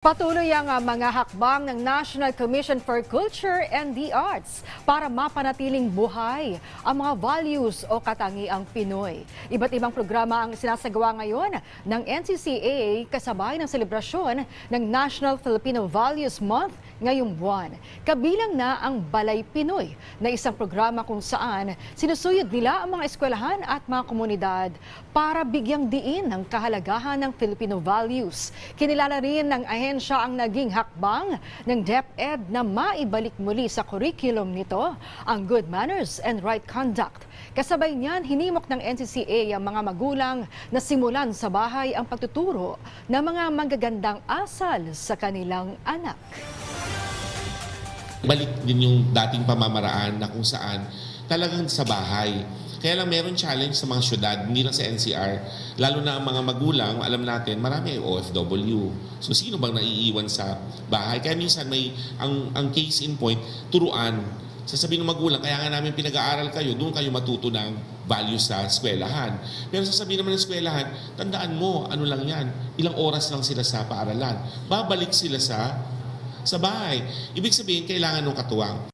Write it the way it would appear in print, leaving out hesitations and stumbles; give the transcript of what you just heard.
Patuloy ang mga hakbang ng National Commission for Culture and the Arts para mapanatiling buhay ang mga values o katangiang Pinoy. Iba't ibang programa ang sinasagawa ngayon ng NCCAA kasabay ng selebrasyon ng National Filipino Values Month ngayong buwan. Kabilang na ang Balay Pinoy na isang programa kung saan sinusuyod nila ang mga eskwelahan at mga komunidad para bigyang diin ang kahalagahan ng Filipino values. Kinilala rin ng ahensya ang naging hakbang ng DepEd na maibalik muli sa curriculum nito ang good manners and right conduct. Kasabay niyan, hinimok ng NCCA ang mga magulang na simulan sa bahay ang pagtuturo ng mga magagandang asal sa kanilang anak. Balik din yung dating pamamaraan na kung saan talagang sa bahay. Kaya lang meron challenge sa mga syudad, hindi lang sa NCR. Lalo na ang mga magulang, alam natin, marami ay OFW. So sino bang naiiwan sa bahay? Kaya minsan may, ang case in point, turuan. Sasabihin ng magulang, kaya nga namin pinag-aaral kayo, doon kayo matuto ng values sa eskwelahan. Pero sasabihin naman ng eskwelahan, tandaan mo, ano lang yan, ilang oras lang sila sa paaralan. Babalik sila sa bahay. Ibig sabihin, kailangan ng katuwang.